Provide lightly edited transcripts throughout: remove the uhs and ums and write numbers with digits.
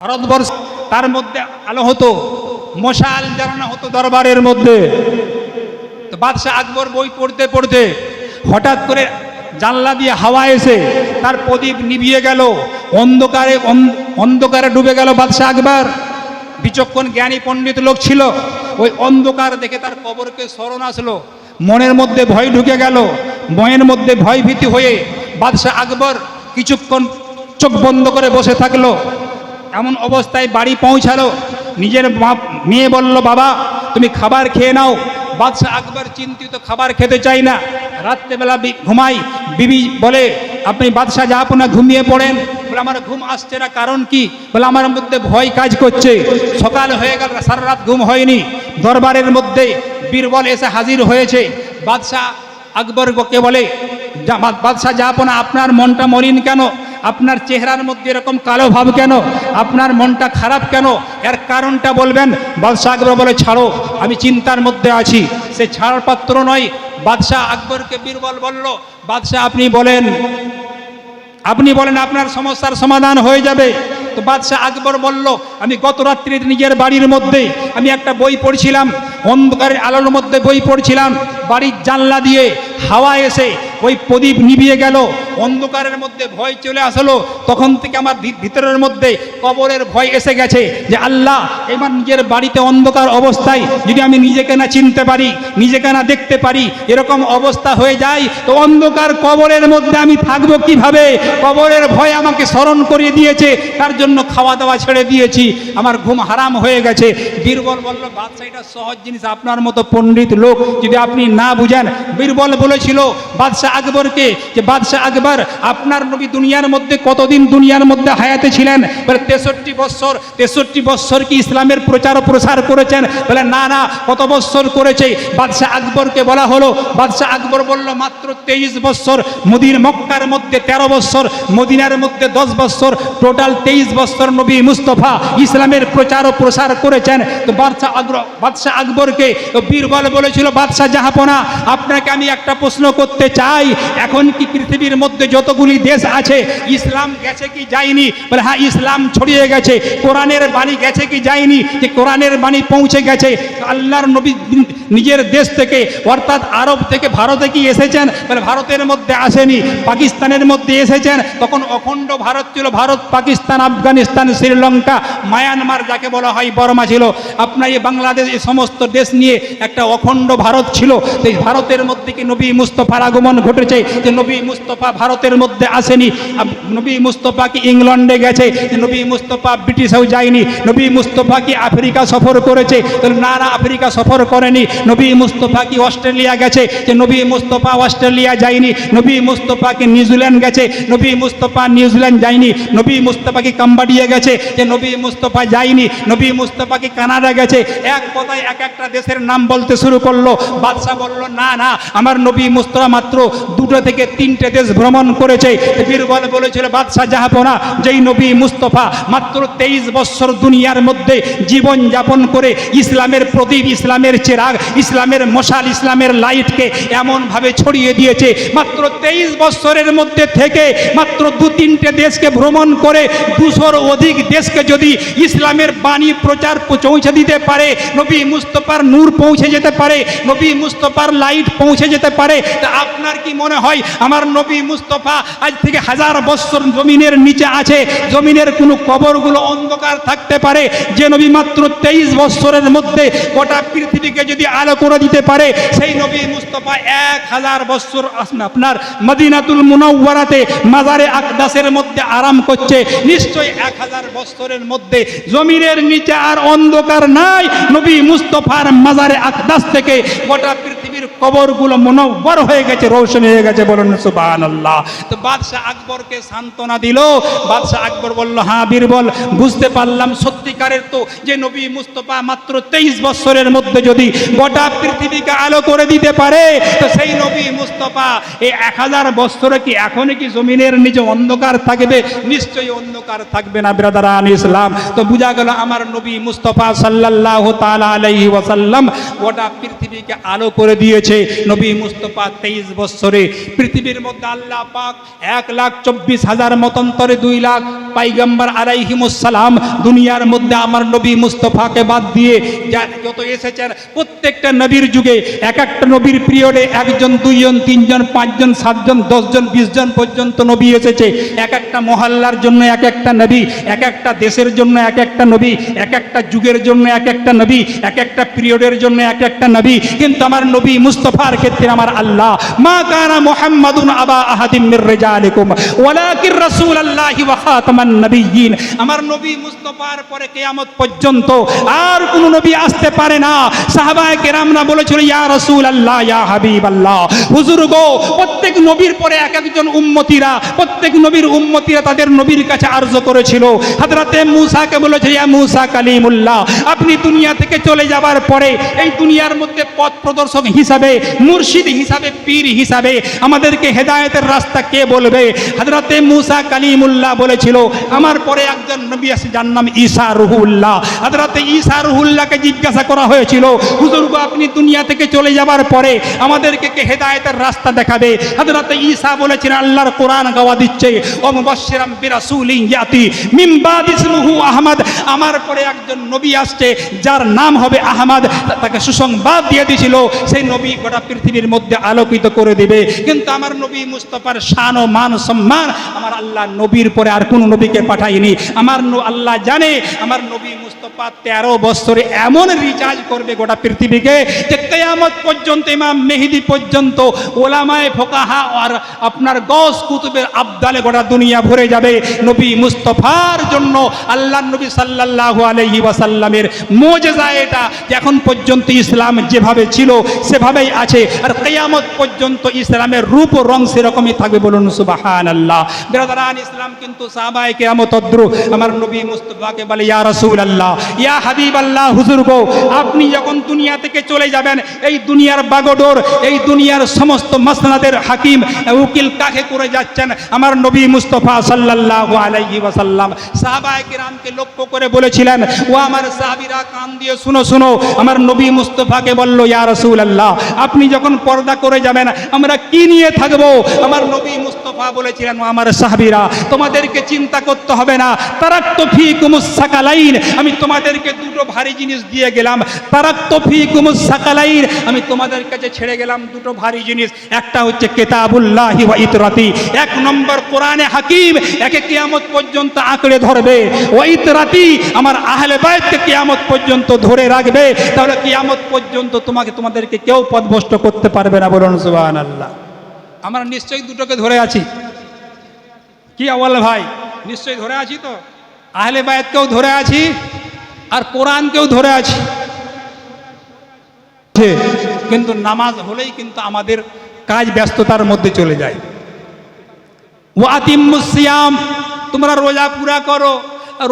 ভারতবর্ষ তার মধ্যে আলো হতো, মশাল জ্বালানো হতো দরবারের মধ্যে। তো বাদশাহ আকবর বই পড়তে পড়তে হঠাৎ করে জানলা দিয়ে হাওয়া এসে তার প্রদীপ নিভিয়ে গেল, অন্ধকারে ডুবে গেল বাদশাহ আকবর। বিচক্ষণ জ্ঞানী পণ্ডিত লোক ছিল, ওই অন্ধকার দেখে তার কবরকে স্মরণ আসলো, মনের মধ্যে ভয় ঢুকে গেল। মনের মধ্যে ভয় ভীতি হয়ে বাদশাহ আকবর কিছুক্ষণ চোখ বন্ধ করে বসে থাকলো। এমন অবস্থায় বাড়ি পৌঁছালো, নিজের মেয়ে বলল, বাবা তুমি খাবার খেয়ে নাও। বাদশাহ আকবর চিন্তিত, খাবার খেতে চাই না, রাত্রেবেলা ঘুমাই। বিবি বলে, আপনি বাদশাহ জাহাপনা ঘুমিয়ে পড়েন। বলে, আমার ঘুম আসছে না, কারণ কি? বলে, আমার মধ্যে ভয় কাজ করছে। সকাল হয়ে গেল, সারা রাত ঘুম হয়নি। দরবারের মধ্যে বীরবল এসে হাজির হয়েছে। বাদশাহ আকবরকে বলে, বাদশাহ জাহাপনা আপনার মনটা মলিন কেন? আপনার চেহারার মধ্যে এরকম কালো ভাব কেন? আপনার মনটা খারাপ কেন? এর কারণটা বলবেন। বাদশাহ আকবর বলে, ছাড়ো, আমি চিন্তার মধ্যে আছি। সে ছাড়ার পাত্র নয়। বাদশাহ আকবরকে বীরবল বলল, বাদশাহ আপনি বলেন আপনার সমস্যার সমাধান হয়ে যাবে। তো বাদশাহ আকবর বলল, আমি গত রাত্রি নিজের বাড়ির মধ্যে আমি একটা বই পড়ছিলাম, অন্ধকারের আলোর মধ্যে বই পড়ছিলাম। বাড়ির জানলা দিয়ে হাওয়া এসে ওই প্রদীপ নিভিয়ে গেল, অন্ধকারের মধ্যে ভয় চলে আসলো। তখন থেকে আমার ভিতরের মধ্যে কবরের ভয় এসে গেছে যে আল্লাহ, এবার নিজের বাড়িতে অন্ধকার অবস্থায় যদি আমি নিজেকে না চিনতে পারি, নিজেকে না দেখতে পারি, এরকম অবস্থা হয়ে যায়, তো অন্ধকার কবরের মধ্যে আমি থাকবো কিভাবে? কবরের ভয় আমাকে স্মরণ করিয়ে দিয়েছে, তার জন্য খাওয়া দাওয়া ছেড়ে দিয়েছি, আমার ঘুম হারাম হয়ে গেছে। বীরবল বলল, বাদশাহ এটা সহজ জিনিস, আপনার মতো পণ্ডিত লোক যদি আপনি না বুঝেন। বীরবল বলেছিল বাদশাহ আকবরকে যে, বাদশাহ আকবর আপনার নবী দুনিয়ার মধ্যে কতদিন দুনিয়ার মধ্যে হায়াতে ছিলেন? বলে 63 বৎসর। 63 বৎসর কি ইসলামের প্রচার ও প্রসার করেছেন? বলে না, কত বৎসর করেছে? বাদশাহ আকবরকে বলা হলো। বাদশাহ আকবর বলল, মাত্র 23 বৎসর। মক্কার মধ্যে 13 বৎসর, মদিনার মধ্যে 10 বৎসর, টোটাল 23 বৎসর নবী মুস্তফা ইসলামের প্রচার ও প্রসার করেছেন। তো বাদশাহ আকবরকে বীরবল বলেছিল, বাদশাহ জাহাপনা আপনাকে আমি একটা প্রশ্ন করতে চাই, এখন কি পৃথিবীর মধ্যে যতগুলি দেশ আছে ইসলাম গেছে কি যায়নি? বলে হ্যাঁ, ইসলাম ছড়িয়ে গেছে। কোরআনের বাণী গেছে কি যায়নি? যে কোরআনের বাণী পৌঁছে গেছে। আল্লাহর নবী নিজের দেশ থেকে অর্থাৎ আরব থেকে ভারতে কি এসেছেন? বলে ভারতের মধ্যে আসেনি, পাকিস্তানের মধ্যে এসেছেন। তখন অখণ্ড ভারত ছিল, ভারত, পাকিস্তান, আফগানিস্তান, শ্রীলঙ্কা, মায়ানমার যাকে বলা হয়, বর্মা ছিল। আপনার এই বাংলাদেশ, এই সমস্ত দেশ নিয়ে একটা অখণ্ড ভারত ছিল। এই ভারতের মধ্যে কি নবী মুস্তফার আগমন ঘটেছে? যে নবী মুস্তফা ভারতের মধ্যে আসেনি। নবী মুস্তফা কি ইংল্যান্ডে গেছে? যে নবী মুস্তফা ব্রিটিশেও যায়নি। নবী মুস্তফা কি আফ্রিকা সফর করেছে? না, আফ্রিকা সফর করেনি। নবী মুস্তফা কি অস্ট্রেলিয়া গেছে? যে নবী মুস্তফা অস্ট্রেলিয়া যায়নি। নবী মুস্তফা কি নিউজিল্যান্ড গেছে? নবী মুস্তফা নিউজিল্যান্ড যায়নি। নবী মুস্তফা কি কাম্বোডিয়া গেছে? যে নবী মুস্তফা যায়নি। নবী মুস্তফা কি কানাডা গেছে? এক কথায় এক একটা দেশের নাম বলতে শুরু করলো। বাদশাহ বলল, না, আমার নবী মুস্তফা মাত্র 2 থেকে 3টে দেশ ভ্রমণ করেছে। বীরবল বলেছিল, বাদশাহ জাহাপনা, যেই নবী মুস্তফা মাত্র 23 বৎসর দুনিয়ার মধ্যে জীবন যাপন করে ইসলামের প্রদীপ, ইসলামের চেরাগ, ইসলামের মশাল, ইসলামের লাইটকে এমনভাবে ছড়িয়ে দিয়েছে, মাত্র 23 বৎসরের মধ্যে থেকে মাত্র 2-3টে দেশকে ভ্রমণ করে 200-র অধিক দেশকে যদি ইসলামের বাণী প্রচার পৌঁছে দিতে পারে, নবী মুস্তফার নূর পৌঁছে যেতে পারে, নবী মুস্তফার লাইট পৌঁছে যেতে পারে, তা আপনার কি মনে হয় আমার নবী মুস্তফা আজ থেকে 1000 বৎসর জমিনের নিচে আছে, জমিনের কোনো কবরগুলো অন্ধকার থাকতে পারে? যে নবী মাত্র 23 বৎসরের মধ্যে গোটা পৃথিবীকে যদি আলো করে দিতে পারে, সেই নবী মুস্তফা 1000 বৎসর আপনার মদিনাতুল মুনাওয়ারাতে মাজারে আকদাসের মধ্যে আরাম করছে। নিশ্চয়ই 1000 বৎসরের মধ্যে জমিনের নিচে আর অন্ধকার নাই। নবী মুস্তফার মাজারে আকদাস থেকে গোটা পৃথিবীর কবরগুলো মুনাওয়ার হয়ে গেছে, রোশন হয়ে গেছে। বলুন সুবহানাল্লাহ। তো বাদশাহ আকবরকে সান্ত্বনা দিল। বাদশাহ আকবর বলল, হ্যাঁ বীরবল, বুঝতে পারলাম সত্যিকারের তো যে নবী মুস্তফা মাত্র 23 বৎসরের মধ্যে যদি গোটা পৃথিবীকে আলো করে দিতে পারে, তো সেই নবী মুস্তফা এই 1000 বৎসরে কি এখনই কি জমিনের নিচে অন্ধকার থাকবে? নিশ্চয়ই অন্ধকার থাকবে না ব্রাদারান ইসলাম। তো বোঝা গেল আমার নবী মুস্তফা সাল্লাল্লাহু তাআলা আলাইহি ওয়াসাল্লাম গোটা পৃথিবীকে আলো করে দিয়েছে। দিয়েছে নবী মুস্তফা 23 বছরে। পৃথিবীর মধ্যে আল্লাহ পাক 1,24,000 মতান্তরে 2 লাখ পাইগম্বর আলাইহিমুস সালাম, দুনিয়ার মধ্যে আমার নবী মুস্তফাকে বাদ দিয়ে যত এসেছেন প্রত্যেকটা নবীর যুগে এক একটা নবীর পিরিয়ডে 1 জন 2 জন 3 জন 5 জন 7 জন 10 জন 20 জন পর্যন্ত নবী এসেছে। এক একটা মহল্লার জন্য এক একটা নবী, এক একটা দেশের জন্য এক একটা নবী, এক একটা যুগের জন্য এক একটা নবী, এক একটা পিরিয়ডের জন্য এক একটা নবী। কিন্তু আমার নবী মুস্তফার ক্ষেত্রে আমার আল্লাহ মা কানা মুহাম্মাদুন আবা আহাদিম মির রিজালিকুম ওয়ালাকিন রাসূলুল্লাহি ওয়া খাতামান নবিয়্যিন। আমার নবী মুস্তফার পরে কিয়ামত পর্যন্ত আর কোন নবী আসতে পারে না। সাহাবায়ে কেরামরা বলেছিল ইয়া রাসূলুল্লাহ ইয়া হাবিবাল্লাহ, হুজুর গো প্রত্যেক নবীর পরে এক একজন উম্মতিরা, প্রত্যেক নবীর উম্মতিরা তাদের নবীর কাছে আরজ করেছিল। হযরতে মূসাকে বলেছিল ইয়া মূসা কালিমুল্লাহ, আপনি দুনিয়া থেকে চলে যাবার পরে এই দুনিয়ার মধ্যে পথ প্রদর্শক হিসাবে, মুর্শিদ হিসাবে, পীর হিসাবে আমাদেরকে হেদায়েতের রাস্তা কে বলবে? হযরতে মূসা কালিমুল্লাহ বলেছিল আমার পরে একজন নবী আছে যার নাম ঈসা রুহুল্লাহ। হযরতে ঈসা রুহুল্লাহকে জিজ্ঞাসা করা হয়েছিল হুজুর গো আপনি দুনিয়া থেকে চলে যাবার পরে আমাদেরকে কে হেদায়েতের রাস্তা দেখাবে? হযরতে ঈসা বলেছেন আল্লাহর কোরআন গাওয়া দিচ্ছে ও মুবাশশিরাম বিরাসূলিন ইয়াতি মিন বাদি ইসমুহু আহমদ, আমার পরে একজন নবী আসছে যার নাম হবে আহমদ, তাকে সুসংবাদ দিয়ে দিয়েছিল সেই নবী গোটা পৃথিবীর মধ্যে আলোকিত করে দিবে। কিন্তু আমার নবী মুস্তফার শান ও মান সম্মান আমার আল্লাহ নবীর পরে আর কোন নবীকে পাঠায়নি। আমার আল্লাহ জানে আমার নবী মুস্তফা 13 বছরে এমন রিচার্জ করবে গোটা পৃথিবীকে যে কিয়ামত পর্যন্ত ইমাম মেহেদী পর্যন্ত ওলামায়ে ফোকাহা আর আপনার গস কুতুবের আবদালে গোটা দুনিয়া ভরে যাবে নবী মুস্তফার জন্য। আল্লাহর নবী সাল্লাল্লাহু আলাইহি ওয়াসাল্লামের মুজিজা এটা যে এখন পর্যন্ত ইসলাম যেভাবে ছিল সেভাবেই আছে আর কিয়ামত পর্যন্ত ইসলামের রূপ ও রং সেরকমই থাকবে। বলুন সুবহানাল্লাহ। বিরাদরান ইসলাম কিন্তু সাহাবায়ে কেরাম তদ্রু আমার নবী মুস্তফাকে বলে ইয়া রাসূলুল্লাহ ইয়া হাবিবাল্লাহ, হুজুর গো আপনি যখন দুনিয়া থেকে চলে যাবেন এই দুনিয়ার বাগডোর, এই দুনিয়ার সমস্ত মাসনাদের হাকিম উকিল কাকে করে যাচ্ছেন? আমার নবী মুস্তফা সাল্লাল্লাহু আলাইহি ওয়াসাল্লাম। সাহাবায়ে কেরামকে লক্ষ্য করে বলেছিলেন ও আমার সাহাবীরা কান দিয়ে শুনো শুনো, আমার নবী মুস্তফাকে বলল ইয়া রাসূলুল্লাহ আপনি যখন পর্দা করে যাবেন আমরা কি নিয়ে থাকবো? আমার নবী মুস্তফা বলেছিলেন ও আমার সাহাবীরা তোমাদেরকে চিন্তা করতে হবে না, তারাক্তু ফীকুমুস সাকালাইন, আমি তোমাদেরকে দুটো ভারী জিনিস দিয়ে গেলাম। তারাক্তু ফীকুমুস সাকালাইন, আমি তোমাদের কাছে ছেড়ে গেলাম দুটো ভারী জিনিস। একটা হচ্ছে কিতাবুল্লাহি ওয়া ইতরাতি, 1 নম্বর কোরআনে হাকিম একে কিয়ামত পর্যন্ত আঁকড়ে ধরবে। ওয়া ইতরাতি, আমার আহলে বাইতকে কিয়ামত পর্যন্ত ধরে রাখবে, তাহলে কিয়ামত পর্যন্ত তোমাদেরকে কেউ পথভ্রষ্ট করতে পারবে না। বলুন সুবহানাল্লাহ। আমরা নিশ্চয়ই দুটোকে ধরে আছি। কি আওয়াল ভাই, নিশ্চয়ই ধরে আছি তো? আহলে বাইতকেও ধরে আছি আর কোরআনকেও ধরে আছি। কিন্তু নামাজ হলেই কিন্তু আমাদের কাজ ব্যস্ততার মধ্যে চলে যায়। ওয়া আতিম্মুস সিয়াম, তোমরা রোজা পুরা করো।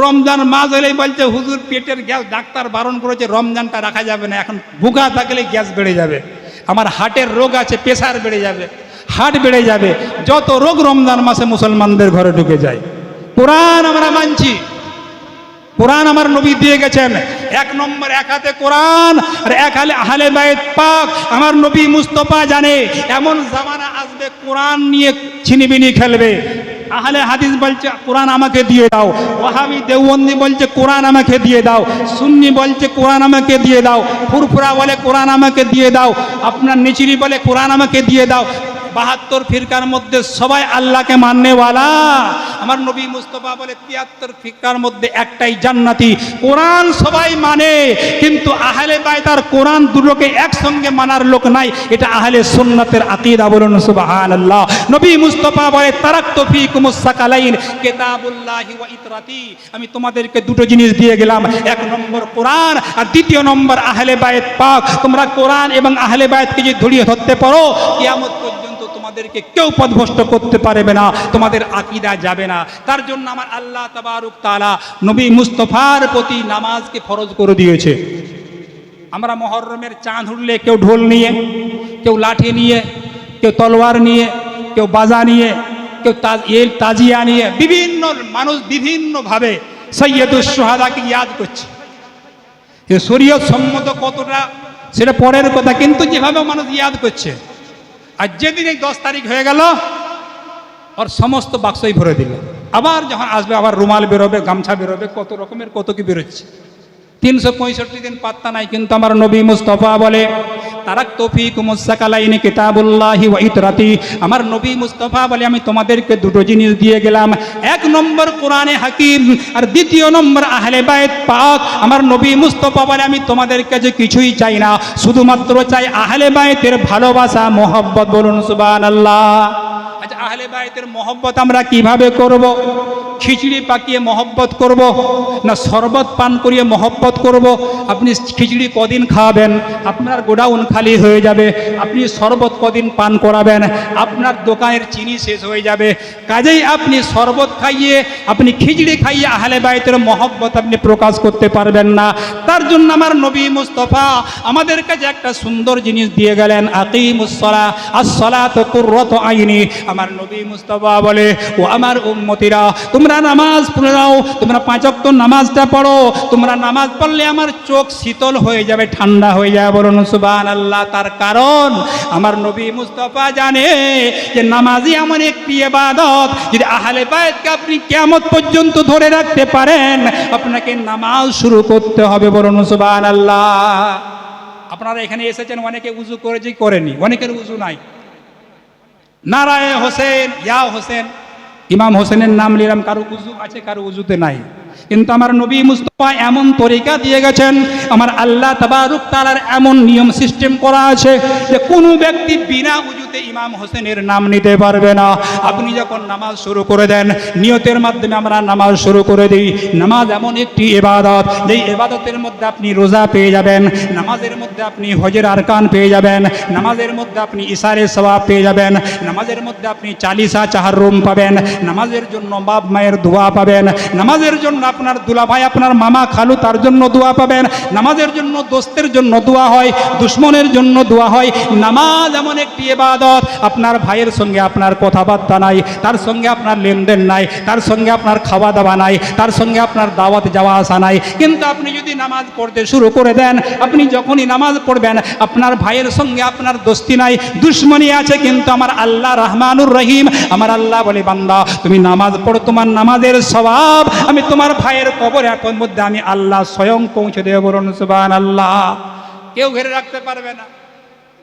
রমজান মাস হলেই বলছে হুজুর পেটের গ্যাস, ডাক্তার বারণ করেছে রমজানটা রাখা যাবে না, এখন ভুগা থাকলে গ্যাস বেড়ে যাবে, আমার হার্টের রোগ আছে, প্রেসার বেড়ে যাবে, হার্ট বেড়ে যাবে, যত রোগ রমজান মাসে মুসলমানদের ঘরে ঢুকে যায়। কোরআন আমরা মানছি, কোরআন আমার নবী দিয়ে গেছেন। 1 নম্বর এক হাতে কোরআন আর এক হাতে আহলে বাইত পাক। আমার নবী মুস্তফা জানে এমন জামানা আসবে কোরআন নিয়ে ছিনিবিনি খেলবে। আহলে হাদিস বলছে কোরআন আমাকে দিয়ে দাও, ওয়াহাবি দেওবন্দি বলছে কোরআন আমাকে দিয়ে দাও, সুন্নি বলছে কোরআন আমাকে দিয়ে দাও, ফুরফুরা বলে কোরআন আমাকে দিয়ে দাও, আপনার নিচিরি বলে কোরআন আমাকে দিয়ে দাও। 72 ফিরকার মধ্যে সবাই আল্লাহকে মাননেওয়ালা। আমার নবী মুস্তফা বলে 73 ফিরকার মধ্যে একটাই জান্নাতি। কোরআন সবাই মানে, কিন্তু আহলে বাইত আর কোরআন দুটোকে একসঙ্গে মানার লোক নাই। এটা আহলে সুন্নাতের আকীদা। বলুন সুবহানাল্লাহ। নবী মুস্তফা বলে তারাক্তু ফীকুমুস সাকালাইন কিতাবুল্লাহি ওয়া ইতরাতি, আমি তোমাদেরকে দুটো জিনিস দিয়ে গেলাম, 1 নম্বর কোরআন আর 2 নম্বর আহলে বাইত পাক। তোমরা কোরআন এবং আহলে বাইতকে যদি ধরিয়ে ধরতে পারো কিয়ামত পর্যন্ত তোমাদেরকে কেউ পথভ্রষ্ট করতে পারবে না, তোমাদের আকীদা যাবে না। তার জন্য আমার আল্লাহ তাবারক তাআলা নবী মুস্তফার প্রতি নামাজকে ফরজ করে দিয়েছে। আমরা মুহররমের চাঁদ উঠলে কেউ ঢোল নিয়ে, কেউ লাঠি নিয়ে, কেউ তলোয়ার নিয়ে, কেউ বাজা নিয়ে, কেউ তাজিয়া নিয়ে, বিভিন্ন মানুষ বিভিন্নভাবে সৈয়দুস শুহাদাকে ইয়াদ করছে। শরীয়ত সম্মত কতটা সেটা পরের কথা, কিন্তু যেভাবে মানুষ ইয়াদ করছে। আর যেদিন এই 10 তারিখ হয়ে গেল, ওর সমস্ত বাক্সই ভরে দিল। আবার যখন আসবে আবার রুমাল বেরোবে, গামছা বেরোবে, কত রকমের কত কি বেরোচ্ছে। 365 দিন পাত্তা নাই। কিন্তু আমার নবী মুস্তাফা বলে, তারাকতু ফীকুমুস সাকালাইনি কিতাবুল্লাহি ওয়া ইতরাতি। আমার নবী মুস্তাফা বলে, আমি তোমাদেরকে দুটো জিনিস দিয়ে গেলাম। 1 নম্বর কোরআনে হাকিম, আর 2 নম্বর আহলে বাইত পাক। আমার নবী মুস্তাফা বলে, আমি তোমাদের কাছে কিছুই চাই না, শুধুমাত্র চাই আহলে বাইতের ভালোবাসা, মোহব্বত। বলুন সুবহানাল্লাহ। আচ্ছা, আহলে বাইতের মোহব্বত আমরা কিভাবে করব? খিচুড়ি পাকিয়ে মহব্বত করব, না শরবত পান করিয়ে মহব্বত করব? আপনি খিচুড়ি কদিন খাওয়াবেন, আপনার গোডাউন খালি হয়ে যাবে। আপনি শরবত কদিন পান করাবেন, আপনার দোকানের চিনি শেষ হয়ে যাবে। কাজেই আপনি শরবত খাইয়ে, আপনি খিচুড়ি খাইয়ে আহলে বাইতের মহব্বত আপনি প্রকাশ করতে পারবেন না। তার জন্য আমার নবী মুস্তাফা আমাদের কাছে একটা সুন্দর জিনিস দিয়ে গেলেন, আকিমুস সালাহ, আস-সালাতু কুররাতু আইনি। আমার নবী মুস্তাফা বলে, ও আমার উম্মতিরা, তোমরা নামাজ পড়ে নাও, তোমরা 5 ওয়াক্ত নামাজটা পড়ো। তোমরা নামাজ পড়লে আমার চোখ শীতল হয়ে যাবে, ঠান্ডা হয়ে যাবে। বলুন সুবহানাল্লাহ। তার কারণ আমার নবী মুস্তাফা জানে যে নামাজই এমন একটি ইবাদত, যদি আহলে বাইতকে আপনি কিয়ামত পর্যন্ত ধরে রাখতে পারেন, আপনাকে নামাজ শুরু করতে হবে। বলুন সুবহানাল্লাহ। আপনারা এখানে এসেছেন, অনেকে উজু করেছে, করেনি, অনেকের উজু নাই। নারায়ে হোসেন, ইয়া হোসেন, ইমাম হোসেনের নাম নিলাম, কারো উজু আছে, কারো উজুতে নাই। কিন্তু আমার নবী মুস্তাফা এমন তরিকা দিয়ে গেছেন, আমার আল্লাহ তাবারক তাআলার এমন নিয়ম সিস্টেম করা আছে যে কোনো ব্যক্তি বিনা উজুতে ইমাম হোসেনের নাম নিতে পারবে না। আপনি যখন নামাজ শুরু করে দেন, নিয়তের মাধ্যমে আমরা নামাজ শুরু করে দিই। নামাজ এমন একটি ইবাদত, যেই ইবাদতের মধ্যে আপনি রোজা পেয়ে যাবেন, নামাজের মধ্যে আপনি হজের আরকান পেয়ে যাবেন, নামাজের মধ্যে আপনি ইশারে সওয়াব পেয়ে যাবেন, নামাজের মধ্যে আপনি চালিসা চাহারুম পাবেন, নামাজের জন্য বাপ মায়ের দোয়া পাবেন, নামাজের জন্য আপনার দুলাভাই, আপনার মামা খালু, তার জন্য দোয়া পাবেন, নামাজের জন্য দোস্তের জন্য দোয়া হয়, দুশ্মনের জন্য দোয়া হয়। নামাজ এমন একটি ইবাদত, আপনার ভাইয়ের সঙ্গে আপনার কথাবার্তা নাই, তার সঙ্গে আপনার লেনদেন নাই, তার সঙ্গে আপনার খাওয়া দাওয়া নাই, তার সঙ্গে আপনার দাওয়াত যাওয়া আসা নাই। কিন্তু আপনি যদি নামাজ পড়তে শুরু করে দেন, আপনি যখনই নামাজ পড়বেন, আপনার ভাইয়ের সঙ্গে আপনার দোস্তি নাই, দুশ্মনী আছে, কিন্তু আমার আল্লাহ রহমানুর রহিম, আমার আল্লাহ বলে, বান্দা তুমি নামাজ পড়ো, তোমার নামাজের সওয়াব আমি তোমার ভাইয়ের কবরে এখন মধ্যে আমি আল্লাহ স্বয়ং পৌঁছে দেব। বলুন সুবহানাল্লাহ। কেউ ঘিরে রাখতে পারবে না।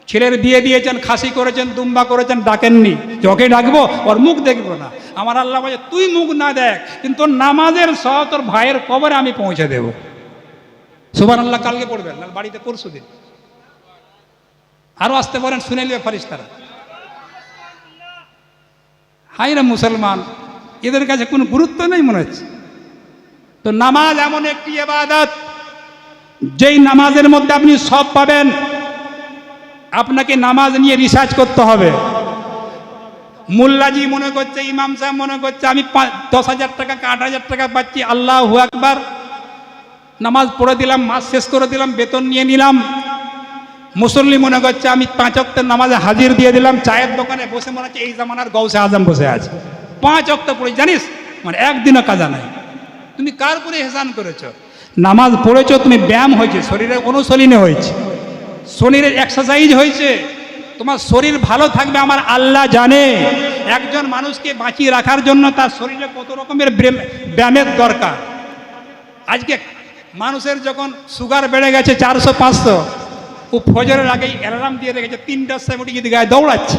ছেলের বিয়ে দিয়েছেন, খাসি করেছেন, দুম্বা করেছেন, ডাকেননি, ওকে ডাকবো, ওর মুখ দেখবো না। আমার আল্লাহ বলে, তুই মুখ না দেখ, কিন্তু নামাজের সওয়াব তোর ভাইয়ের কবরে আমি পৌঁছে দেব। সুবহানাল্লাহ। কালকে পড়বেন, না বাড়িতে পরশু দিন আরো আসতে পারেন, শুনে নিবে ফেরেশতারা। হায়রে মুসলমান, এদের কাছে কোনো গুরুত্ব নেই মনে হচ্ছে। তো নামাজ এমন একটি ইবাদত, যেই নামাজের মধ্যে আপনি সব পাবেন। আপনাকে নামাজ নিয়ে রিসার্চ করতে হবে। মোল্লাজি মনে করছে, ইমাম সাহেব মনে করছে আমি 10,000 টাকা 8,000 টাকা পাচ্ছি, আল্লাহু আকবার, নামাজ পড়ে দিলাম, মাস শেষ করে দিলাম, বেতন নিয়ে নিলাম। মুসল্লি মনে করছে আমি 5 ওয়াক্তের নামাজে হাজির দিয়ে দিলাম, চায়ের দোকানে বসে মনে হচ্ছে এই জামানার গৌসে আজম বসে আছে, 5 ওয়াক্ত পড়ে, জানিস মানে একদিনও কাজা নাই। তুমি কার করে এহসান করেছো? নামাজ পড়েছো, তুমি ব্যায়াম হয়েছে, শরীরের অনুশীলনী হয়েছে, শরীরের এক্সারসাইজ হয়েছে, তোমার শরীর ভালো থাকবে। আমার আল্লাহ জানে একজন মানুষকে বাঁচিয়ে রাখার জন্য তার শরীরে কত রকমের ব্যায়ামের দরকার। আজকে মানুষের যখন সুগার বেড়ে গেছে 400-500, ও ফজরের আগেই অ্যালার্ম দিয়ে রেখেছে, 3টার সময় উঠে যদি গায়ে দৌড়াচ্ছে।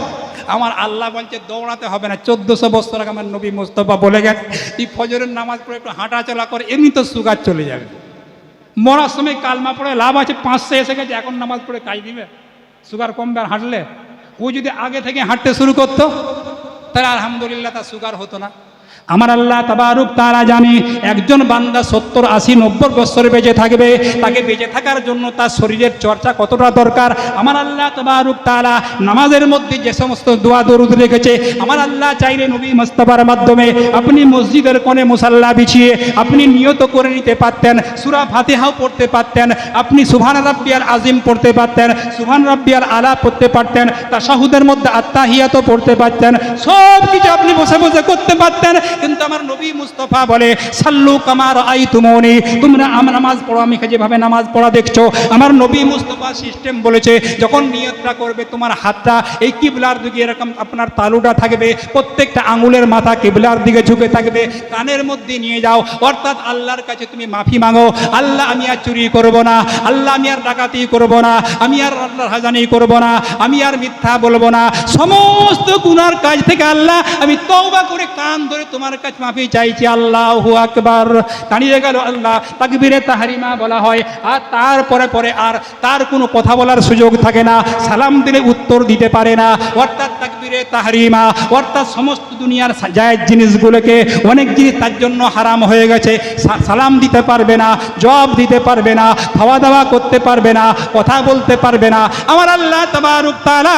আমার আল্লাহ বলছে দৌড়াতে হবে না, 1400 বছর আগে আমার নবী মুস্তাফা বলে গেছে, এই ফজরের নামাজ পড়ে একটু হাঁটাচলা করে, এমনি তো সুগার চলে যাবে। মরার সময় কালমা পড়ে লাভ আছে, 500 এসে গেছে, এখন নামাজ পড়ে কাজ দিবে, সুগার কমবে আর হাঁটলে। ও যদি আগে থেকে হাঁটতে শুরু করতো, তাহলে আলহামদুলিল্লাহ তার সুগার হতো না। আমার আল্লাহ তাবারক তাআলা জানে একজন বান্দা 70, 80, 90 বছর বেঁচে থাকবে, তাকে বেঁচে থাকার জন্য তার শরীরের চর্চা কতটা দরকার। আমার আল্লাহ তাবারক তাআলা নামাজের মধ্যে যে সমস্ত দোয়া দরুদ রেখেছে, আমার আল্লাহ চাইলে নবী মুস্তাফার মাধ্যমে আপনি মসজিদের কোণে মুসাল্লা বিছিয়ে আপনি নিয়ত করে নিতে পারতেন, সূরা ফাতিহাও পড়তে পারতেন, আপনি সুবহান রাব্বিয়াল আযীম পড়তে পারতেন, সুবহান রাব্বিয়াল আলা পড়তে পারতেন, তাশাহুদের মধ্যে আত্তাহিয়াতও পড়তে পারতেন, সব কিছু আপনি বসে বসে করতে পারতেন। কিন্তু আমার নবী মুস্তাফা বলে সাল্লু কামা রাআইতুমুনি, তোমরা আমার নামাজ পড়ো আমি যেভাবে নামাজ পড়া দেখছো। আমার নবী মুস্তাফা সিস্টেম বলেছে, যখন নিয়তটা করবে তোমার হাতটা এই কিবলার দিকে এরকম আপনার তালুটা থাকবে, প্রত্যেকটা আঙুলের মাথা কিবলার দিকে ঝুঁকে থাকবে, কানের মধ্যে নিয়ে যাও, অর্থাৎ আল্লাহর কাছে তুমি মাফি মাগো। আল্লাহ আমি আর চুরি করব না, আল্লাহ আমি আর ডাকাতি করব না, আমি আর আল্লাহর হাজানি করব না, আমি আর মিথ্যা বলবো না, সমস্ত গুনার কাজ থেকে আল্লাহ আমি তওবা করে কান ধরে তোমার কাছে মাফি চাইছি। আল্লাহু আকবার। দাঁড়িয়ে গেল আল্লাহ তাকবীরে তাহরিমা বলা হয়। আর তারপরে পরে আর তার কোনো কথা বলার সুযোগ থাকে না, সালাম দিলে উত্তর দিতে পারে না, অর্থাৎ তাকবীরে তাহরিমা, অর্থাৎ সমস্ত দুনিয়ার জায়েজ জিনিসগুলোকে অনেক জিনিস তার জন্য হারাম হয়ে গেছে। সালাম দিতে পারবে না, জবাব দিতে পারবে না, খাওয়া দাওয়া করতে পারবে না, কথা বলতে পারবে না। আমার আল্লাহ তাবারক তাআলা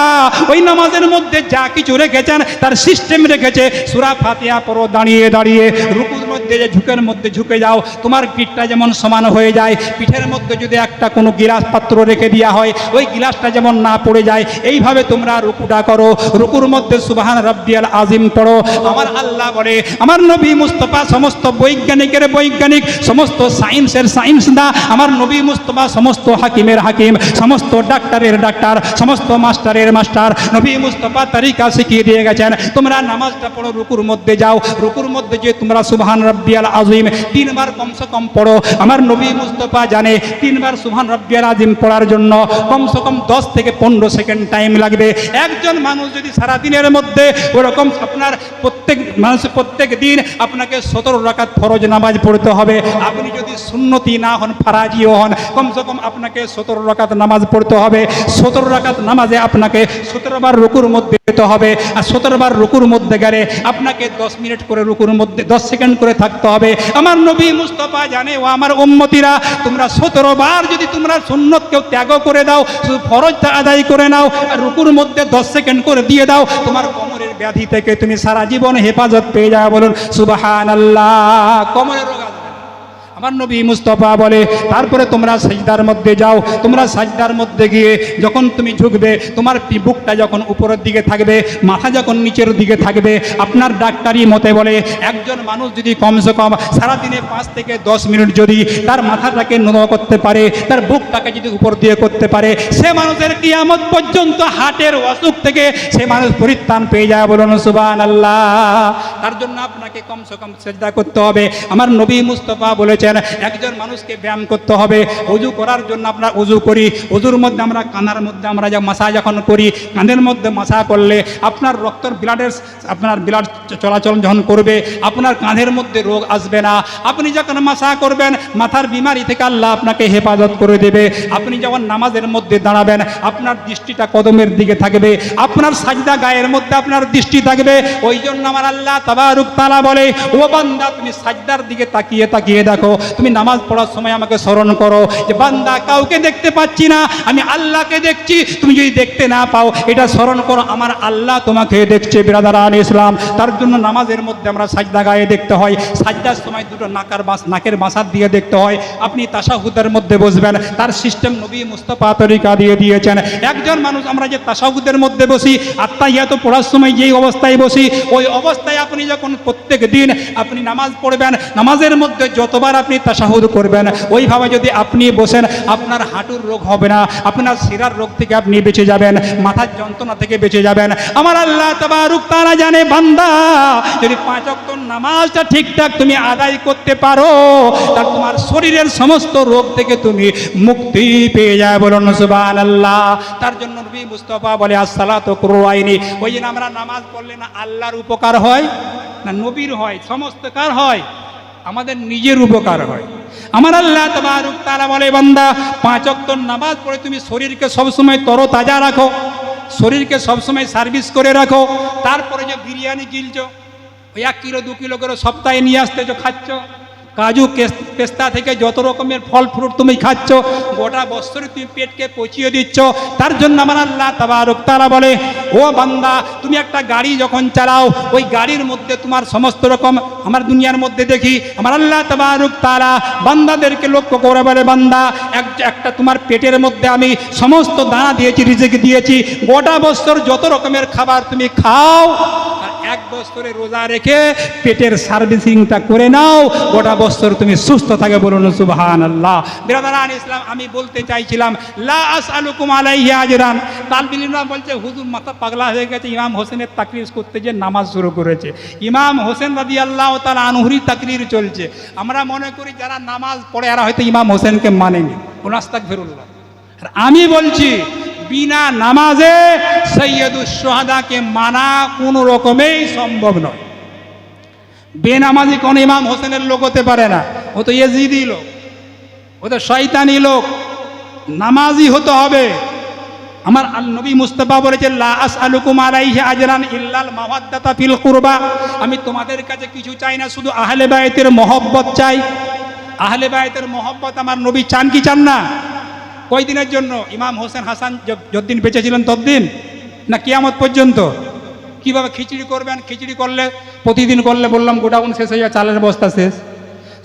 ওই নামাজের মধ্যে যা কিছু রেখেছেন তার সিস্টেম রেখেছে। সূরা ফাতিহা পড়ো দাঁড়িয়ে দাঁড়িয়ে, রুকুর মধ্যে যে ঝুঁকের মধ্যে ঝুঁকে যাও, তোমার পিঠটা যেমন সমান হয়ে যায়, পিঠের মধ্যে যদি একটা কোনো গিলাস পাত্র রেখে দেওয়া হয় ওই গিলাসটা যেমন না পড়ে যায়, এইভাবে তোমরা রুকুটা করো। রুকুর মধ্যে সুবহান রাব্বিয়াল আযীম পড়ো। আমার আল্লাহ বলে, আমার নবী মুস্তাফা সমস্ত বৈজ্ঞানিকের বৈজ্ঞানিক, সমস্ত সায়েন্সের সায়েন্সদা, আমার নবী মুস্তাফা সমস্ত হাকিমের হাকিম, সমস্ত ডাক্তারের ডাক্তার, সমস্ত মাস্টারের মাস্টার। নবী মুস্তাফা তরিকা শিখিয়ে দিয়ে গেছেন, তোমরা নামাজটা পড়ো, রুকুর মধ্যে যাও, রুকুর মধ্যে যে তোমরা সুবহান রাব্বিয়াল আযীম 3 বার কমসে কম পড়ো। আমার নবী মুস্তাফা জানে 3 বার সুবহান রাব্বিয়াল আযীম পড়ার জন্য কমসে কম 10 থেকে 15 সেকেন্ড টাইম লাগবে। একজন মানুষ যদি সারা দিনের মধ্যে ওরকম আপনার প্রত্যেক দিন আপনাকে 17 রাকাত ফরজ নামাজ পড়তে হবে। আপনি যদি সুন্নতি না হন, ফারাজিও হন, কমসে কম আপনাকে 17 রাকাত নামাজ পড়তে হবে। 17 রাকাত নামাজে আপনাকে 17 বার রুকুর মধ্যে যেতে হবে। আর 17 বার রুকুর মধ্যে গেলে আপনাকে 10 মিনিট করে রুকুর মধ্যে 10 সেকেন্ড করে থাকতে হবে। আমার নবী মুস্তাফা জানে, ও আমার উম্মতিরা, তোমরা 17 বার যদি তোমরা সুন্নত কেউ ত্যাগ করে দাও, শুধু ফরজটা আদায় করে নাও, আর রুকুর মধ্যে 10 সেকেন্ড করে দিয়ে দাও, তোমার কোমরের ব্যাধি থেকে তুমি সারা জীবন হেফাজত পেয়ে যাও। বলুন সুবহানাল্লাহ। কোমরের রোগ আমার নবী মুস্তাফা বলে, তারপরে তোমরা সাজদার মধ্যে যাও। তোমরা সাজদার মধ্যে গিয়ে যখন তুমি ঝুঁকবে, তোমার বুকটা যখন উপরের দিকে থাকবে, মাথা যখন নিচের দিকে থাকবে, আপনার ডাক্তারি মতে বলে একজন মানুষ যদি কমসে কম সারাদিনে 5 থেকে 10 মিনিট যদি তার মাথাটাকে নত করতে পারে, তার বুকটাকে যদি উপর দিয়ে করতে পারে, সে মানুষের কিয়ামত পর্যন্ত হার্টের অসুখ থেকে সে মানুষ পরিত্রাণ পেয়ে যায়। বলুন সুবহানাল্লাহ। তার জন্য আপনাকে কমসে কম সাজদা করতে হবে। আমার নবী মুস্তাফা বলেছেন একজন মানুষকে ব্যায়াম করতে হবে। ওযু করার জন্য আমরা ওযু করি, ওযুর মধ্যে আমরা কানের মধ্যে আমরা যা মাসা যখন করি, কানের মধ্যে মাসা করলে আপনার রক্তর ব্লাড চলাচল যখন করবে, আপনার কাঁধের মধ্যে রোগ আসবে না। আপনি যখন মাসা করবেন, মাথার বিমারি থেকে আল্লাহ আপনাকে হেফাজত করে দেবে। আপনি যখন নামাজের মধ্যে দাঁড়াবেন, আপনার দৃষ্টিটা কদমের দিকে থাকবে, আপনার সাজদা গায়ের মধ্যে আপনার দৃষ্টি থাকবে। ওই জন্য আমার আল্লাহ তাবারক তাআলা বলে, ও বান্দা তুমি সাজদার দিকে তাকিয়ে তাকিয়ে দেখো, তুমি নামাজ পড়ার সময় আমাকে স্মরণ করো যে বান্দা কাউকে দেখতে পাচ্ছি না, আমি আল্লাহকে দেখছি। তুমি যদি দেখতে না পাও, এটা স্মরণ করো, আমার আল্লাহ তোমাকে দেখছে। বিরাদারান ইসলাম, তার জন্য নামাজের মধ্যে আমরা সাজদা গায়ে দেখতে হয়। সাজদার সময় দুটো নাকের বাসার দিয়ে দেখতে হয়। আপনি তাশাহুদের মধ্যে বসবেন, তার সিস্টেম নবী মুস্তাফা তরিকা দিয়ে দিয়েছেন। একজন মানুষ আমরা যে তাশাহুদের মধ্যে বসি, আত্তাহিয়াত পড়ার সময় যেই অবস্থায় বসি, ওই অবস্থায় আপনি যখন প্রত্যেক দিন আপনি নামাজ পড়বেন, নামাজের মধ্যে যতবার আপনি তাশাহুদ করবেন, ওইভাবে যদি আপনি বসেন, আপনার হাঁটুর রোগ হবে না, আপনার শিরার রোগ থেকে আপনি বেঁচে যাবেন, মাথার যন্ত্রণা থেকে বেঁচে যাবেন। আমার আল্লাহ তাবারক তাআলা জানে, বান্দা যদি 5 ওয়াক্ত নামাজটা ঠিকঠাক তুমি আদায় করতে পারো, তার তোমার শরীরের সমস্ত রোগ থেকে তুমি মুক্তি পেয়ে যায়। বলুন সুবহানাল্লাহ। তার জন্য নবী মুস্তাফা বলে, আসসালাতু কুরআইনি। ওই জন্য আমরা নামাজ পড়লে না আল্লাহর উপকার হয় না নবীর হয়, সমস্ত কার হয়? আমাদের নিজের উপকার হয়। আমার আল্লাহ তাবারক তাআলা বলে, বান্দা 5 ওয়াক্ত নামাজ পড়ে তুমি শরীরকে সবসময় তরতাজা রাখো, শরীরকে সবসময় সার্ভিস করে রাখো। তারপরে যে বিরিয়ানি গিলছো, 1 কিলো 2 কিলো করে সপ্তাহে নিয়ে আসতেছো, খাচ্ছ, কাজু পেস্তা থেকে যত রকমের ফল ফ্রুট তুমি খাচ্ছ, গোটা বছরে তুমি পেটকে পচিয়ে দিচ্ছ। তার জন্য আমার আল্লাহ তাবারক তাআলা বলে, ও বান্দা তুমি একটা গাড়ি যখন চালাও, ওই গাড়ির মধ্যে তোমার সমস্ত রকম, আমার দুনিয়ার মধ্যে দেখি আমার আল্লাহ তাবারক তাআলা বান্দাদেরকে লক্ষ্য করে বলে, বান্দা একটা তোমার পেটের মধ্যে আমি সমস্ত দানা দিয়েছি, রিজিক দিয়েছি, গোটা বছর যত রকমের খাবার তুমি খাও, আর এক বছরে রোজা রেখে পেটের সার্ভিসিংটা করে নাও, গোটা বছর তুমি সুস্থ থাকে। বলুন সুবহানাল্লাহ। বিরাদারান ইসলাম, আমি বলতে চাইছিলাম লা আসআলুকুম আলাইহি আজরান। তালবিল ইলম বলছে হুজুর মাথা পাগলা হয়ে গেছে, ইমাম হোসেনের তাকরির করতে যে নামাজ শুরু করেছে। ইমাম হোসেন রাদিয়াল্লাহু তাআলা আনহুরই তাকরির চলছে। আমরা মনে করি যারা নামাজ পড়ে এরা হয়তো ইমাম হোসেনকে মানেনি। আস্তাগফিরুল্লাহ। আর আমি বলছি বিনা নামাজে সৈয়দুস শুহাদাকে মানা কোনো রকমেই সম্ভব নয়। বেনামাজি কোন ইমাম হোসেনের লোক হতে পারে না, ও তো ইয়েজিদি লোক, ও তো শয়তানি লোক। নামাজি হতে হবে। আমার নবী মুস্তাফা বলেছেন লা আসআলুকুম আলাইহি আজরান ইল্লাল মাওয়াদ্দাতা ফিল কুরবা। আমি তোমাদের কাছে কিছু চাই না, শুধু আহলে বায়তের মহব্বত চাই। আহলে বায়তের মহব্বত আমার নবী চান কি চান না? কয় দিনের জন্য? ইমাম হোসেন হাসান যতদিন বেঁচে ছিলেন ততদিন, না কিয়ামত পর্যন্ত? কিভাবে খিচুড়ি করবেন? খিচুড়ি করলে প্রতিদিন করলে বললাম গোডাউন শেষ হয়ে যায়, চালের বস্তা শেষ।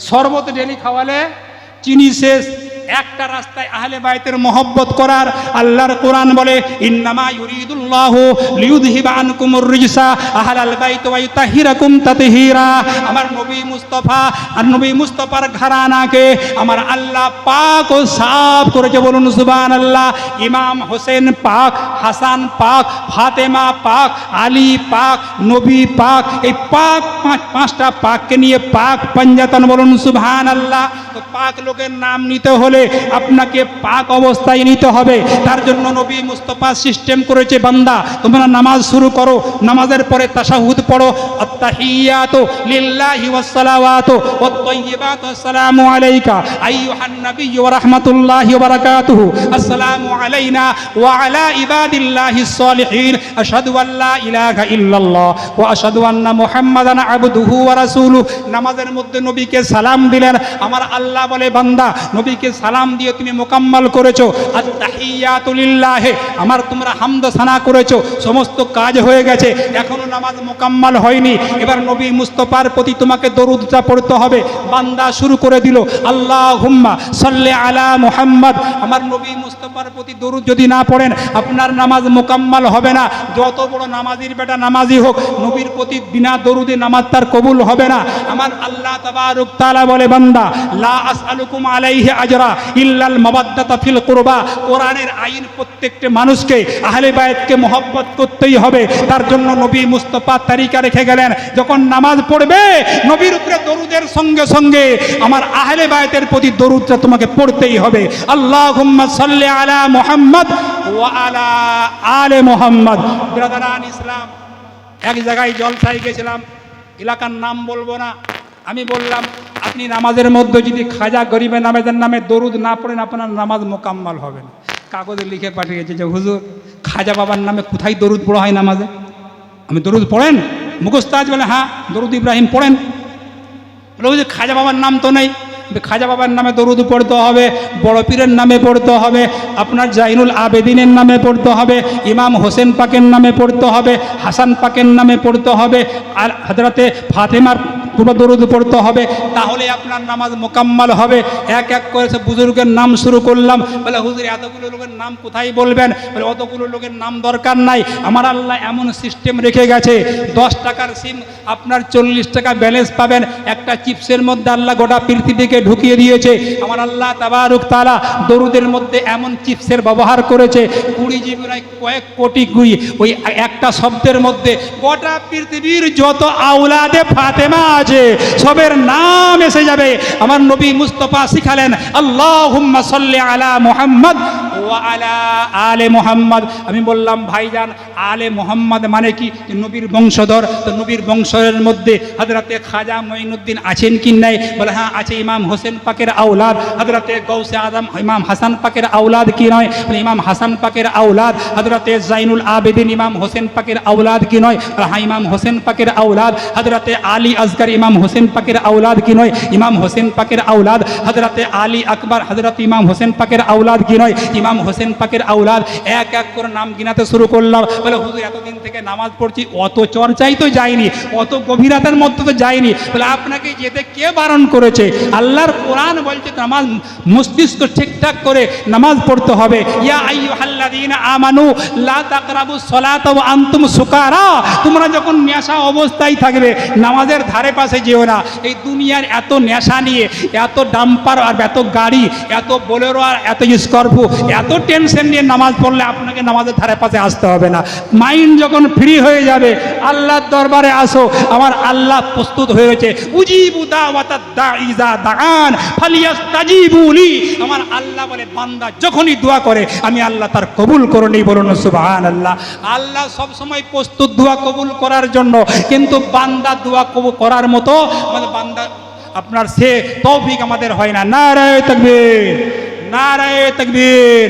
শরবত ডেলি খাওয়ালে চিনি শেষ। একটা রাস্তায় আহলে বাইতের মহব্বত করার। আল্লাহর কোরআন বলে ইন্নামা ইউরিদুল্লাহু লিইউযহিবা আনকুমুর রিজসা আহলাল বাইত ওয়া ইউতাহিরাকুম তাতহীরা। আমার নবী মুস্তাফা আর নবী মুস্তাফার ঘরানাকে আমার আল্লাহ পাক ও সাফ করেছে। বলুন সুবহানাল্লাহ। ইমাম হোসেন পাক, হাসান পাক, ফাতেমা পাক, আলী পাক, নবী পাক, এই পাক পাঁচটা পাককে নিয়ে পাক পাঞ্জাতন। বলুন সুবহানাল্লাহ। তো পাক লোকের নাম নিতে হলে আপনাকে পাক অবস্থায় নিতে হবে। তার জন্য নবী মুস্তাফা সিস্টেম করেছে, বান্দা তোমরা নামাজ শুরু করো, নামাজের পরে তাশাহুদ পড়ো, আত্তাহিয়াতু লিল্লাহি ওয়াস সালাওয়াতু ওয়াত তাইয়্যিবাতু আসসালামু আলাইকা আইয়ুহান নাবিয়্যু ওয়া রাহমাতুল্লাহি ওয়া বারাকাতুহু আসসালামু আলাইনা ওয়া আলা ইবাদিল্লাহিস সালিহিন আশহাদু আল্লা ইলাহা ইল্লাল্লাহ ওয়া আশহাদু আন্না মুহাম্মাদান আবদুহু ওয়া রাসূলুহু। নামাজের মধ্যে নবীকে সালাম দিলেন। আমার আল্লাহ বলে বান্দা নবীকে সালাম দিয়ে তুমি মোকাম্মল করেছো, আত্তাহিয়াতু লিল্লাহি, আমার তোমরা হামদ সানা করেছো, সমস্ত কাজ হয়ে গেছে, এখনো নামাজ মোকাম্মল হয়নি। এবার নবী মুস্তাফার প্রতি তোমাকে দরুদটা পড়তে হবে। বান্দা শুরু করে দিল আল্লাহুম্মা সাল্লি আলা মুহাম্মদ। আমার নবী মুস্তাফার প্রতি দরুদ যদি না পড়েন আপনার নামাজ মোকাম্মল হবে না। যত বড় নামাজির বেটা নামাজি হোক, নবীর প্রতি বিনা দরুদে নামাজ তার কবুল হবে না। আমার আল্লাহ তাবারক তাআলা বলে বান্দা লা আসআলুকুম আলাইহি আজরা ইল্লাল মাওয়াদ্দাতা ফিল কুরবা। কোরআনের আইন প্রত্যেকটা মানুষকে আহলে বায়তকে মহব্বত করতেই হবে। তার জন্য নবী মুস্তাফা তারিকা রেখে গেলেন, যখন নামাজ পড়বে নবীর উপরে দরুদের সঙ্গে সঙ্গে আমার আহলে বায়তের প্রতি দরুদটা তোমাকে পড়তেই হবে। আল্লাহুম্মা সাল্লি আলা মুহাম্মদ ওয়া আলা আলে মুহাম্মদ। ব্রাদারান ইসলাম, এক জায়গায় জলসায় গেছিলাম, এলাকার নাম বলবো না। আমি বললাম আপনি নামাজের মধ্যে যদি খাজা গরিবে নামেদের নামে দরুদ না পড়েন আপনার নামাজ মোকাম্মল হবে না। কাগজে লিখে পাঠিয়েছে যে হুজুর খাজা বাবার নামে কোথায় দরুদ পড়া হয় নামাজে? আমি দরুদ পড়েন মুখস্থ আছে? বলে হ্যাঁ দরুদ ইব্রাহিম পড়েন। বলে হুজুর খাজা বাবার নাম তো নেই। খাজা বাবার নামে দরুদ পড়তে হবে, বড় পীরের নামে পড়তে হবে, আপনার জাইনুল আবেদিনের নামে পড়তে হবে, ইমাম হোসেন পাকের নামে পড়তে হবে, হাসান পাকের নামে পড়তে হবে, আর হযরতে ফাতেমার পুরো দরুদ পড়তে হবে, তাহলে আপনার নামাজ মোকাম্মল হবে। এক এক করে সব বুজুর্গের নাম শুরু করলাম। বলে হুজুর এতগুলো লোকের নাম কোথায় বলবেন? বলে অতগুলো লোকের নাম দরকার নাই। আমার আল্লাহ এমন সিস্টেম রেখে গেছে, 10 টাকার সিম আপনার 40 টাকা ব্যালেন্স পাবেন। একটা চিপসের মধ্যে আল্লাহ গোটা পৃথিবীকে ঢুকিয়ে দিয়েছে। আমার আল্লাহ তাবারক তাআলা দরুদের মধ্যে এমন চিপসের ব্যবহার করেছে 20 জিবি নয় কয়েক কোটি গুই, ওই একটা শব্দের মধ্যে গোটা পৃথিবীর যত আওলাদে ফাতেমা আছে সবের নাম এসে যাবে। আমার নবী মুস্তাফা শিখালেন আল্লাহুম্মা সাল্লি আলা মুহাম্মদ ওয়া আলা আলে মুহাম্মদ। আমি বললাম ভাইজান আলে মুহাম্মদ মানে কি? নবীর বংশধর। তো নবীর বংশের মধ্যে হযরতে খাজা মঈনুদ্দিন আছেন কি নাই? বলে হ্যাঁ আছে। ইমাম হোসেন পাকের আওলাদ হযরতে গৌসে আজম ইমাম হাসান পাকের আওলাদ কি নয়? ইমাম হাসান পাকের আওলাদ হযরতে জাইনুল আবেদিন ইমাম হোসেন পাকের আওলাদ কি নয়? হ্যাঁ ইমাম হোসেন পাকের আওলাদ হযরতে আলী আসগর ইমাম হোসেন পাকের আওলাদ কি নয়? ইমাম হোসেন পাকের আওলাদ হযরতে আলী আকবর, হযরত ইমাম হোসেন পাকের আওলাদ কি নয়? ইমাম হোসেন পাকের আওলাদ। এক এক করে নাম গিনাতে শুরু করলাম। বলে হুজুর এতদিন থেকে নামাজ পড়ছি, অত চর্চাই তো যায়নি, অত গভীরতার মধ্যে তো যায়নি। বলে আপনাকে যেতে কে বারণ করেছে? আল্লাহর কোরআন বলছে নামাজ মস্তিষ্ক ঠিকঠাক করে নামাজ পড়তে হবে। ইয়া আইয়ুহাল্লাযীনা আমানু লা তাকরাবুস সালাতা ওয়া আনতুম সুকারা, তোমরা যখন নেশা অবস্থায় থাকবে নামাজের ধারে পাশে যেও না। এই দুনিয়ার এত নেশা নিয়ে, এত ডাম্পার আর এত গাড়ি, এত বোলেরো আর এত স্করপিও, এত টেনশন নিয়ে নামাজ পড়লে আপনাকে নামাজের ধারে পাশে আসতে হবে না। মাইন্ড যখন ফ্রি হয়ে যাবে আল্লাহর দরবারে আসো, আমার আল্লাহ প্রস্তুত হয়ে রয়েছে। উজিবু দাওয়াতাদ দাঈ ইযা দাআন ফালিয়াস্তাজিবু লি, আমার আল্লাহ বলে বান্দা যখনই দোয়া করে আমি আল্লাহ তার কবুল করে নেই। বলুন সুবহানাল্লাহ। আল্লাহ সব সময় প্রস্তুত দোয়া কবুল করার জন্য, কিন্তু বান্দা দোয়া কবুল করার মতো আমাদের বান্দা আপনার সে তৌফিক আমাদের হয় না। নারায়ে তাকবীর, নারায়ে তাকবীর।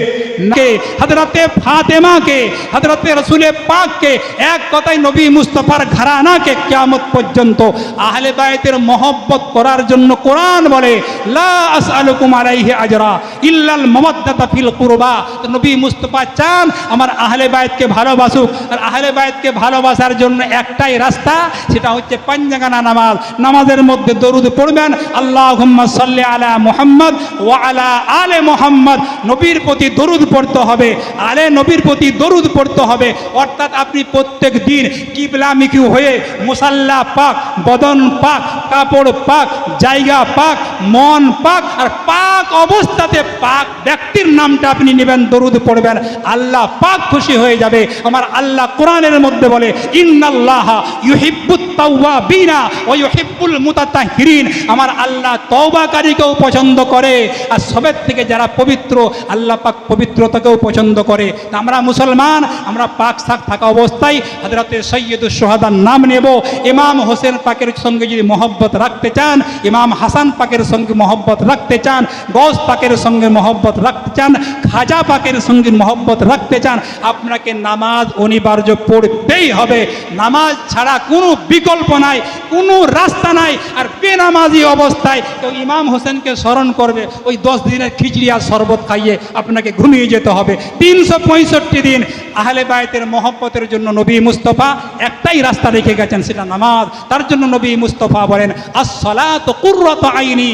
হযরতে ফাতেমাকে, হযরতে রাসূলে পাককে, এক কথায় নবী মুস্তাফার ঘরানাকে কিয়ামত পর্যন্ত আহলে বায়তের মহব্বত করার জন্য কোরআন বলে লা আসআলুকুম আলাইহি আজরা ইল্লাল মাওয়াদ্দাতা ফিল কুরবা। তো নবী মুস্তাফা চান আমার আহলে বায়তকে ভালোবাসুক, আর আহলে বায়তকে ভালোবাসার জন্য একটাই রাস্তা, সেটা হচ্ছে পাঁচজাগানা নামাজ। নামাজের মধ্যে দরুদ পড়বেন, আল্লাহুম্মা সাল্লি আলা মুহাম্মদ ওয়া আলা আলে মুহাম্মদ। নবীর প্রতি দরুদ পড়তে হবে, আলে নবীর প্রতি দরুদ পড়তে হবে। অর্থাৎ আপনি প্রত্যেক দিন কিবলামুখী হয়ে মুসাল্লা পাক, বদন পাক, কাপড় পাক, জায়গা পাক, মন পাক, আর পাক অবস্থাতে পাক ব্যক্তির নামটা আপনি নেবেন, দরুদ পড়বেন, আল্লাহ পাক খুশি হয়ে যাবে। আমার আল্লাহ কোরআনের মধ্যে বলে ইন্নাল্লাহা ইউহিব্বুত তাওয়াবিনা ওয়া ইউহিব্বুল মুতাতাহহিরিন, আমার আল্লাহ তওবাকারীকেও পছন্দ করে, আর সবের থেকে যারা পবিত্র আল্লাহ পাক পবিত্রতাকেও পছন্দ করে। তা আমরা মুসলমান, আমরা পাক শাক থাকা অবস্থায় হযরতে সৈয়দুশ শুহাদার নাম নেব। ইমাম হোসেন পাকের সঙ্গে যদি মহব্বত রাখতে চান, ইমাম হাসান পাকের সঙ্গে মহব্বত রাখতে চান, গৌস পাকের সঙ্গে মহব্বত রাখতে চান, খাজা পাকের সঙ্গে মহব্বত রাখতে চান, আপনাকে নামাজ অনিবার্য পড়তেই হবে। নামাজ ছাড়া কোনো বিকল্প নাই, কোনো রাস্তা নাই। আর বেনামাজি অবস্থায় তো ইমাম হোসেনকে স্মরণ করবে, ওই 10 দিনের খিচড়ি আর শরবত খাইয়ে আপনাকে ঘুমিয়ে যেতে হবে। 365 দিন আহলে বায়তের মহব্বতের জন্য নবী মুস্তাফা একটাই রাস্তা রেখে গেছেন, সেটা নামাজ। তার জন্য নবী মুস্তাফা বলেন আস-সালাতু কুররাতু আইনি,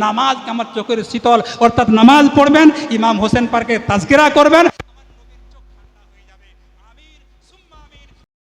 নামাজ আমার চোখের শীতল। অর্থাৎ নামাজ পড়বেন, ইমাম হোসেন পাকের তাজকিরা করবেন।